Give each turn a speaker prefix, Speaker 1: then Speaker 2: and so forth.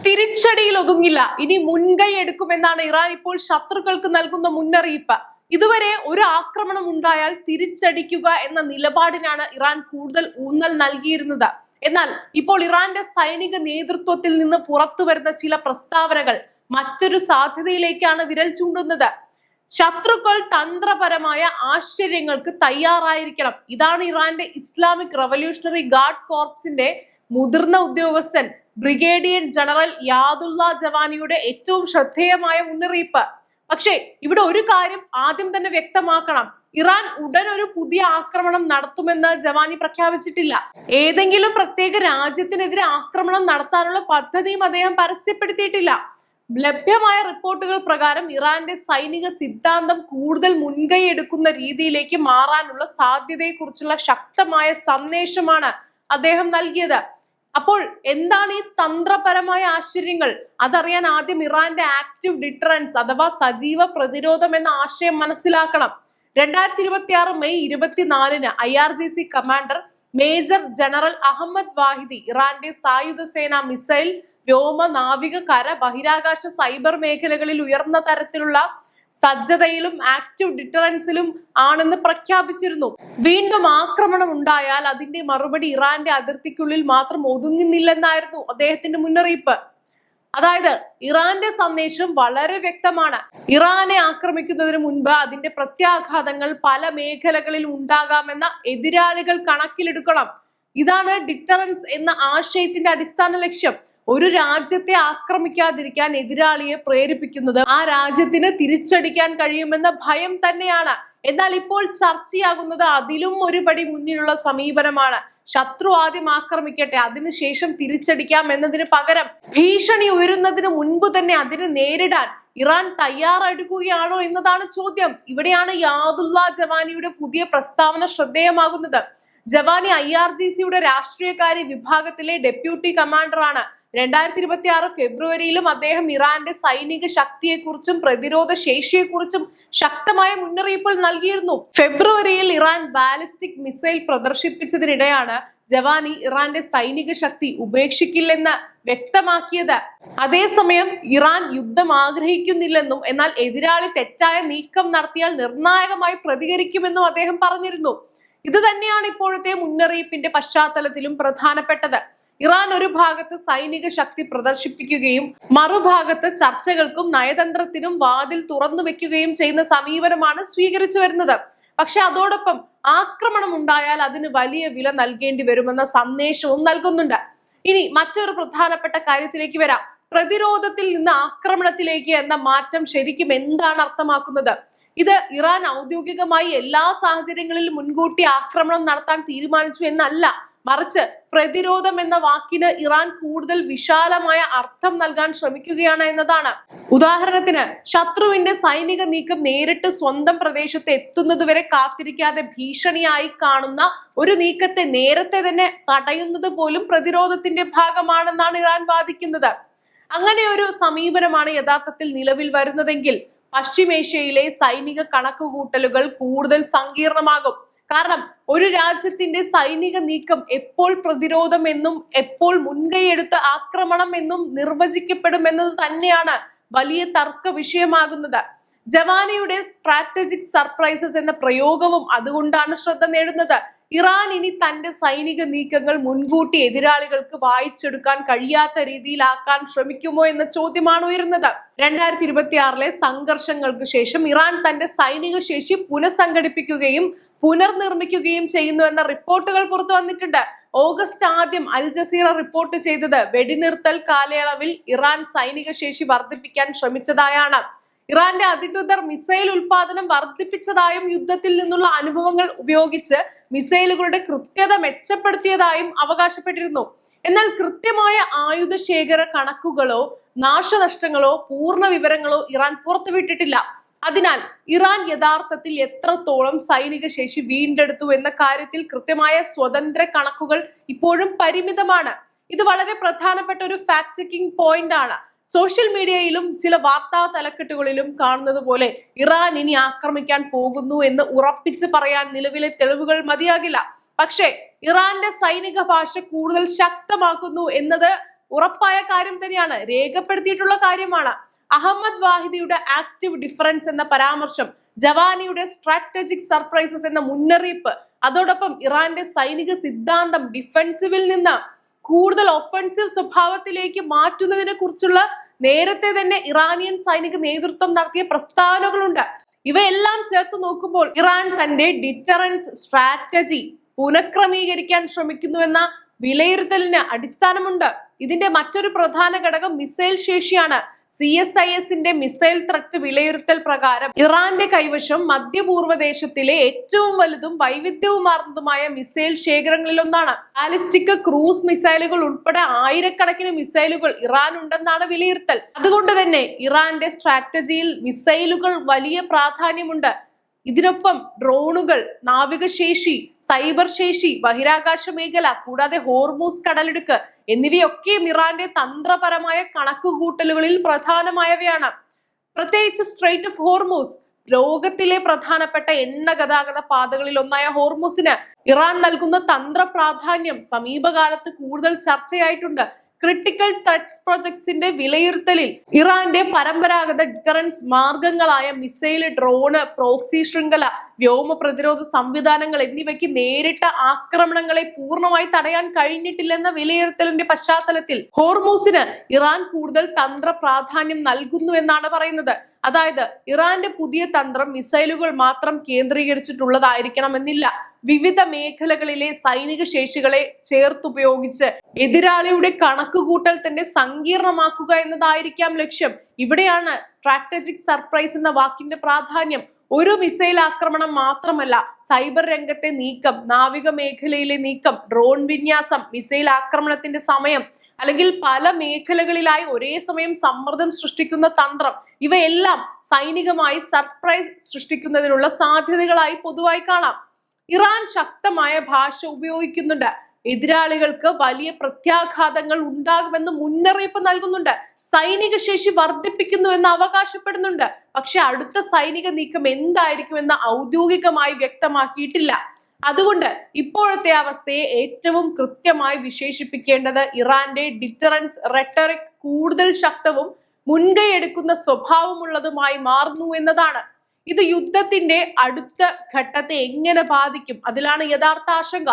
Speaker 1: തിരിച്ചടിയിൽ ഒതുങ്ങില്ല, ഇനി മുൻകൈ എടുക്കുമെന്നാണ് ഇറാൻ ഇപ്പോൾ ശത്രുക്കൾക്ക് നൽകുന്ന മുന്നറിയിപ്പ്. ഇതുവരെ ഒരു ആക്രമണം ഉണ്ടായാൽ തിരിച്ചടിക്കുക എന്ന നിലപാടിനാണ് ഇറാൻ കൂടുതൽ ഊന്നൽ നൽകിയിരുന്നത്. എന്നാൽ ഇപ്പോൾ ഇറാന്റെ സൈനിക നേതൃത്വത്തിൽ നിന്ന് പുറത്തു വരുന്ന ചില പ്രസ്താവനകൾ മറ്റൊരു സാധ്യതയിലേക്കാണ് വിരൽ ചൂണ്ടുന്നത്. ശത്രുക്കൾ തന്ത്രപരമായ ആശ്ചര്യങ്ങൾക്ക് തയ്യാറായിരിക്കണം. ഇതാണ് ഇറാന്റെ ഇസ്ലാമിക് റവല്യൂഷണറി ഗാർഡ് കോർപ്സിന്റെ മുതിർന്ന ഉദ്യോഗസ്ഥൻ ബ്രിഗേഡിയർ ജനറൽ യാദുള്ള ജവാനിയുടെ ഏറ്റവും ശ്രദ്ധേയമായ മുന്നറിയിപ്പ്. പക്ഷേ ഇവിടെ ഒരു കാര്യം ആദ്യം തന്നെ വ്യക്തമാക്കണം. ഇറാൻ ഉടൻ ഒരു പുതിയ ആക്രമണം നടത്തുമെന്ന് ജവാനി പ്രഖ്യാപിച്ചിട്ടില്ല. ഏതെങ്കിലും പ്രത്യേക രാജ്യത്തിനെതിരെ ആക്രമണം നടത്താനുള്ള പദ്ധതിയും അദ്ദേഹം പരസ്യപ്പെടുത്തിയിട്ടില്ല. ലഭ്യമായ റിപ്പോർട്ടുകൾ പ്രകാരം ഇറാന്റെ സൈനിക സിദ്ധാന്തം കൂടുതൽ മുൻകൈ എടുക്കുന്ന രീതിയിലേക്ക് മാറാനുള്ള സാധ്യതയെക്കുറിച്ചുള്ള ശക്തമായ സന്ദേശമാണ് അദ്ദേഹം നൽകിയത്. അപ്പോൾ എന്താണ് ഈ തന്ത്രപരമായ ആശ്ചര്യങ്ങൾ? അതറിയാൻ ആദ്യം ഇറാന്റെ ആക്റ്റീവ് ഡിറ്ററൻസ് അഥവാ സജീവ പ്രതിരോധം എന്ന ആശയം മനസ്സിലാക്കണം. 2026 May 24 IRGC commander major general Ahmad Vahidi ഇറാന്റെ സായുധ സേന മിസൈൽ, വ്യോമ, നാവിക, കര, ബഹിരാകാശ, സൈബർ മേഖലകളിൽ ഉയർന്ന തരത്തിലുള്ള സജ്ജതയിലും ആക്റ്റീവ് ഡിറ്ററൻസിലും ആണെന്ന് പ്രഖ്യാപിച്ചിരുന്നു. വീണ്ടും ആക്രമണം ഉണ്ടായാൽ അതിന്റെ മറുപടി ഇറാന്റെ അതിർത്തിക്കുള്ളിൽ മാത്രം ഒതുങ്ങുന്നില്ലെന്നായിരുന്നു അദ്ദേഹത്തിന്റെ മുന്നറിയിപ്പ്. അതായത് ഇറാന്റെ സന്ദേശം വളരെ വ്യക്തമാണ്. ഇറാനെ ആക്രമിക്കുന്നതിന് മുൻപ് അതിന്റെ പ്രത്യാഘാതങ്ങൾ പല മേഖലകളിൽ ഉണ്ടാകാമെന്ന എതിരാളികൾ കണക്കിലെടുക്കണം. ഇതാണ് ഡിറ്ററൻസ് എന്ന ആശയത്തിന്റെ അടിസ്ഥാന ലക്ഷ്യം. ഒരു രാജ്യത്തെ ആക്രമിക്കാതിരിക്കാൻ എതിരാളിയെ പ്രേരിപ്പിക്കുന്നത് ആ രാജ്യത്തിന് തിരിച്ചടിക്കാൻ കഴിയുമെന്ന ഭയം തന്നെയാണ്. എന്നാൽ ഇപ്പോൾ ചർച്ചയാകുന്നത് അതിലും ഒരു പടി മുന്നിലുള്ള സമീപനമാണ്. ശത്രു ആദ്യം ആക്രമിക്കട്ടെ, അതിനുശേഷം തിരിച്ചടിക്കാം എന്നതിന് പകരം ഭീഷണി ഉയരുന്നതിന് മുൻപ് തന്നെ അതിനെ നേരിടാൻ ഇറാൻ തയ്യാറെടുക്കുകയാണോ എന്നതാണ് ചോദ്യം. ഇവിടെയാണ് യാദുള്ള ജവാനിയുടെ പുതിയ പ്രസ്താവന ശ്രദ്ധേയമാകുന്നത്. ജവാനി IRGCയുടെ രാഷ്ട്രീയകാര്യ വിഭാഗത്തിലെ ഡെപ്യൂട്ടി കമാൻഡറാണ്. 2026 ഫെബ്രുവരിയിലും അദ്ദേഹം ഇറാന്റെ സൈനിക ശക്തിയെക്കുറിച്ചും പ്രതിരോധ ശേഷിയെക്കുറിച്ചും ശക്തമായ മുന്നറിയിപ്പുകൾ നൽകിയിരുന്നു. ഫെബ്രുവരിയിൽ ഇറാൻ ബാലിസ്റ്റിക് മിസൈൽ പ്രദർശിപ്പിച്ചതിനിടെയാണ് ജവാനി ഇറാന്റെ സൈനിക ശക്തി ഉപേക്ഷിക്കില്ലെന്ന് വ്യക്തമാക്കിയത്. അതേസമയം ഇറാൻ യുദ്ധം ആഗ്രഹിക്കുന്നില്ലെന്നും എന്നാൽ എതിരാളി തെറ്റായ നീക്കം നടത്തിയാൽ നിർണായകമായി പ്രതികരിക്കുമെന്നും അദ്ദേഹം പറഞ്ഞിരുന്നു. ഇത് തന്നെയാണ് ഇപ്പോഴത്തെ മുന്നറിയിപ്പിന്റെ പശ്ചാത്തലത്തിലും പ്രധാനപ്പെട്ടത്. ഇറാൻ ഒരു ഭാഗത്ത് സൈനിക ശക്തി പ്രദർശിപ്പിക്കുകയും മറുഭാഗത്ത് ചർച്ചകൾക്കും നയതന്ത്രത്തിനും വാതിൽ തുറന്നു വെക്കുകയും ചെയ്യുന്ന സമീപനമാണ് സ്വീകരിച്ചു വരുന്നത്. പക്ഷെ അതോടൊപ്പം ആക്രമണം ഉണ്ടായാൽ അതിന് വലിയ വില നൽകേണ്ടി വരുമെന്ന സന്ദേശവും നൽകുന്നുണ്ട്. ഇനി മറ്റൊരു പ്രധാനപ്പെട്ട കാര്യത്തിലേക്ക് വരാം. പ്രതിരോധത്തിൽ നിന്ന് ആക്രമണത്തിലേക്ക് എന്ന മാറ്റം ശരിക്കും എന്താണ് അർത്ഥമാക്കുന്നത്? ഇത് ഇറാൻ ഔദ്യോഗികമായി എല്ലാ സാഹചര്യങ്ങളിലും മുൻകൂട്ടി ആക്രമണം നടത്താൻ തീരുമാനിച്ചു എന്നല്ല, മറിച്ച് പ്രതിരോധം എന്ന വാക്കിന് ഇറാൻ കൂടുതൽ വിശാലമായ അർത്ഥം നൽകാൻ ശ്രമിക്കുകയാണ് എന്നതാണ്. ഉദാഹരണത്തിന്, ശത്രുവിന്റെ സൈനിക നീക്കം നേരിട്ട് സ്വന്തം പ്രദേശത്ത് എത്തുന്നതുവരെ കാത്തിരിക്കാതെ ഭീഷണിയായി കാണുന്ന ഒരു നീക്കത്തെ നേരത്തെ തന്നെ തടയുന്നത് പോലും പ്രതിരോധത്തിന്റെ ഭാഗമാണെന്നാണ് ഇറാൻ വാദിക്കുന്നത്. അങ്ങനെ ഒരു സമീപനമാണ് യഥാർത്ഥത്തിൽ നിലവിൽ വരുന്നതെങ്കിൽ പശ്ചിമേഷ്യയിലെ സൈനിക കണക്കുകൂട്ടലുകൾ കൂടുതൽ സങ്കീർണമാകും. കാരണം ഒരു രാജ്യത്തിന്റെ സൈനിക നീക്കം എപ്പോൾ പ്രതിരോധം എന്നും എപ്പോൾ മുൻകൈയെടുത്ത് ആക്രമണം എന്നും നിർവചിക്കപ്പെടുമെന്നത് തന്നെയാണ് വലിയ തർക്ക വിഷയമാകുന്നത്. ജവാനിയുടെ സ്ട്രാറ്റജിക് സർപ്രൈസസ് എന്ന പ്രയോഗവും അതുകൊണ്ടാണ് ശ്രദ്ധ നേടുന്നത്. ഇറാൻ ഇനി തന്റെ സൈനിക നീക്കങ്ങൾ മുൻകൂട്ടി എതിരാളികൾക്ക് വായിച്ചെടുക്കാൻ കഴിയാത്ത രീതിയിലാക്കാൻ ശ്രമിക്കുമോ എന്ന ചോദ്യമാണ് ഉയരുന്നത്. 2026 സംഘർഷങ്ങൾക്ക് ശേഷം ഇറാൻ തന്റെ സൈനിക ശേഷി പുനഃസംഘടിപ്പിക്കുകയും പുനർനിർമ്മിക്കുകയും ചെയ്യുന്നു എന്ന റിപ്പോർട്ടുകൾ പുറത്തു വന്നിട്ടുണ്ട്. ഓഗസ്റ്റ് 1 അൽ ജസീറ റിപ്പോർട്ട് ചെയ്തത് വെടിനിർത്തൽ കാലയളവിൽ ഇറാൻ സൈനിക ശേഷി വർദ്ധിപ്പിക്കാൻ ശ്രമിച്ചതായാണ്. ഇറാന്റെ അധികൃതർ മിസൈൽ ഉൽപാദനം വർദ്ധിപ്പിച്ചതായും യുദ്ധത്തിൽ നിന്നുള്ള അനുഭവങ്ങൾ ഉപയോഗിച്ച് മിസൈലുകളുടെ കൃത്യത മെച്ചപ്പെടുത്തിയതായും അവകാശപ്പെട്ടിരുന്നു. എന്നാൽ കൃത്യമായ ആയുധ ശേഖര കണക്കുകളോ നാശനഷ്ടങ്ങളോ പൂർണ്ണ വിവരങ്ങളോ ഇറാൻ പുറത്തുവിട്ടിട്ടില്ല. അതിനാൽ ഇറാൻ യഥാർത്ഥത്തിൽ എത്രത്തോളം സൈനിക ശേഷി വീണ്ടെടുത്തു എന്ന കാര്യത്തിൽ കൃത്യമായ സ്വതന്ത്ര കണക്കുകൾ ഇപ്പോഴും പരിമിതമാണ്. ഇത് വളരെ പ്രധാനപ്പെട്ട ഒരു ഫാക്ട് ചെക്കിംഗ് പോയിന്റ് ആണ്. സോഷ്യൽ മീഡിയയിലും ചില വാർത്താ തലക്കെട്ടുകളിലും കാണുന്നത് പോലെ ഇറാൻ ഇനി ആക്രമിക്കാൻ പോകുന്നു എന്ന് ഉറപ്പിച്ച് പറയാൻ നിലവിലെ തെളിവുകൾ മതിയാകില്ല. പക്ഷേ ഇറാന്റെ സൈനിക ഭാഷ കൂടുതൽ ശക്തമാക്കുന്നു എന്നത് ഉറപ്പായ കാര്യം തന്നെയാണ്, രേഖപ്പെടുത്തിയിട്ടുള്ള കാര്യമാണ്. അഹമ്മദ് വാഹിദിയുടെ ആക്റ്റീവ് ഡിഫറൻസ് എന്ന പരാമർശം, ജവാനിയുടെ സ്ട്രാറ്റജിക് സർപ്രൈസസ് എന്ന മുന്നറിയിപ്പ്, അതോടൊപ്പം ഇറാന്റെ സൈനിക സിദ്ധാന്തം ഡിഫെൻസീവിൽ നിന്ന് കൂടുതൽ ഒഫൻസീവ് സ്വഭാവത്തിലേക്ക് മാറ്റുന്നതിനെ കുറിച്ചുള്ള നേരത്തെ തന്നെ ഇറാനിയൻ സൈനിക നേതൃത്വം നടത്തിയ പ്രസ്താവനകളുണ്ട്. ഇവയെല്ലാം ചേർത്ത് നോക്കുമ്പോൾ ഇറാൻ തന്റെ ഡിറ്ററൻസ് സ്ട്രാറ്റജി പുനഃക്രമീകരിക്കാൻ ശ്രമിക്കുന്നുവെന്ന വിലയിരുത്തലിന് അടിസ്ഥാനമുണ്ട്. ഇതിന്റെ മറ്റൊരു പ്രധാന ഘടകം മിസൈൽ ശേഷിയാണ്. CSISന്റെ മിസൈൽ ത്രെറ്റ് വിലയിരുത്തൽ പ്രകാരം ഇറാന്റെ കൈവശം മധ്യപൂർവ്വദേശത്തിലെ ഏറ്റവും വലുതും വൈവിധ്യവുമാർന്നതുമായ മിസൈൽ ശേഖരങ്ങളിലൊന്നാണ്. ബാലിസ്റ്റിക് ക്രൂസ് മിസൈലുകൾ ഉൾപ്പെടെ ആയിരക്കണക്കിന് മിസൈലുകൾ ഇറാൻ ഉണ്ടെന്നാണ് വിലയിരുത്തൽ. അതുകൊണ്ട് തന്നെ ഇറാന്റെ സ്ട്രാറ്റജിയിൽ മിസൈലുകൾ വലിയ പ്രാധാന്യമുണ്ട്. ഇതിനൊപ്പം ഡ്രോണുകൾ, നാവികശേഷി, സൈബർ ശേഷി, ബഹിരാകാശ മേഖല, കൂടാതെ ഹോർമൂസ് കടലിടുക്ക് എന്നിവയൊക്കെയും ഇറാന്റെ തന്ത്രപരമായ കണക്കുകൂട്ടലുകളിൽ പ്രധാനമായവയാണ്. പ്രത്യേകിച്ച് സ്ട്രെയിറ്റ് ഓഫ് ഹോർമൂസ്, ലോകത്തിലെ പ്രധാനപ്പെട്ട എണ്ണ ഗതാഗത പാതകളിൽ ഒന്നായ ഹോർമൂസിന് ഇറാൻ നൽകുന്ന തന്ത്ര പ്രാധാന്യം സമീപകാലത്ത് കൂടുതൽ ചർച്ചയായിട്ടുണ്ട്. ക്രിട്ടിക്കൽ ത്രെറ്റ്സ് പ്രൊജക്ട്സിന്റെ വിലയിരുത്തലിൽ ഇറാന്റെ പരമ്പരാഗത ഡിറ്ററൻസ് മാർഗങ്ങളായ മിസൈൽ, ഡ്രോണ്, പ്രോക്സി ശൃംഖല, വ്യോമ പ്രതിരോധ സംവിധാനങ്ങൾ എന്നിവയ്ക്ക് നേരിട്ട ആക്രമണങ്ങളെ പൂർണ്ണമായി തടയാൻ കഴിഞ്ഞിട്ടില്ലെന്ന വിലയിരുത്തലിന്റെ പശ്ചാത്തലത്തിൽ ഹോർമൂസിന് ഇറാൻ കൂടുതൽ തന്ത്ര പ്രാധാന്യം നൽകുന്നുവെന്നാണ് പറയുന്നത്. അതായത് ഇറാന്റെ പുതിയ തന്ത്രം മിസൈലുകൾ മാത്രം കേന്ദ്രീകരിച്ചിട്ടുള്ളതായിരിക്കണമെന്നില്ല. വിവിധ മേഖലകളിലെ സൈനിക ശേഷികളെ ചേർത്തുപയോഗിച്ച് എതിരാളിയുടെ കണക്കുകൂട്ടൽ തന്നെ സങ്കീർണമാക്കുക എന്നതായിരിക്കാം ലക്ഷ്യം. ഇവിടെയാണ് സ്ട്രാറ്റജിക് സർപ്രൈസ് എന്ന വാക്കിന്റെ പ്രാധാന്യം. ഒരു മിസൈൽ ആക്രമണം മാത്രമല്ല, സൈബർ രംഗത്തെ നീക്കം, നാവിക മേഖലയിലെ നീക്കം, ഡ്രോൺ വിന്യാസം, മിസൈൽ ആക്രമണത്തിന്റെ സമയം, അല്ലെങ്കിൽ പല മേഖലകളിലായി ഒരേ സമയം സമ്മർദ്ദം സൃഷ്ടിക്കുന്ന തന്ത്രം, ഇവയെല്ലാം സൈനികമായി സർപ്രൈസ് സൃഷ്ടിക്കുന്നതിനുള്ള സാധ്യതകളായി പൊതുവായി കാണാം. ഇറാൻ ശക്തമായ ഭാഷ ഉപയോഗിക്കുന്നുണ്ട്. എതിരാളികൾക്ക് വലിയ പ്രത്യാഘാതങ്ങൾ ഉണ്ടാകുമെന്ന് മുന്നറിയിപ്പ് നൽകുന്നുണ്ട്. സൈനിക ശേഷി വർദ്ധിപ്പിക്കുന്നുവെന്ന് അവകാശപ്പെടുന്നുണ്ട്. പക്ഷെ അടുത്ത സൈനിക നീക്കം എന്തായിരിക്കുമെന്ന് ഔദ്യോഗികമായി വ്യക്തമാക്കിയിട്ടില്ല. അതുകൊണ്ട് ഇപ്പോഴത്തെ അവസ്ഥയെ ഏറ്റവും കൃത്യമായി വിശേഷിപ്പിക്കേണ്ടത് ഇറാന്റെ ഡിറ്ററൻസ് റെട്ടറിക് കൂടുതൽ ശക്തവും മുൻകൈ എടുക്കുന്ന സ്വഭാവമുള്ളതുമായി മാറുന്നു എന്നതാണ്. ഇത് യുദ്ധത്തിന്റെ അടുത്ത ഘട്ടത്തെ എങ്ങനെ ബാധിക്കും, അതിലാണ് യഥാർത്ഥ ആശങ്ക.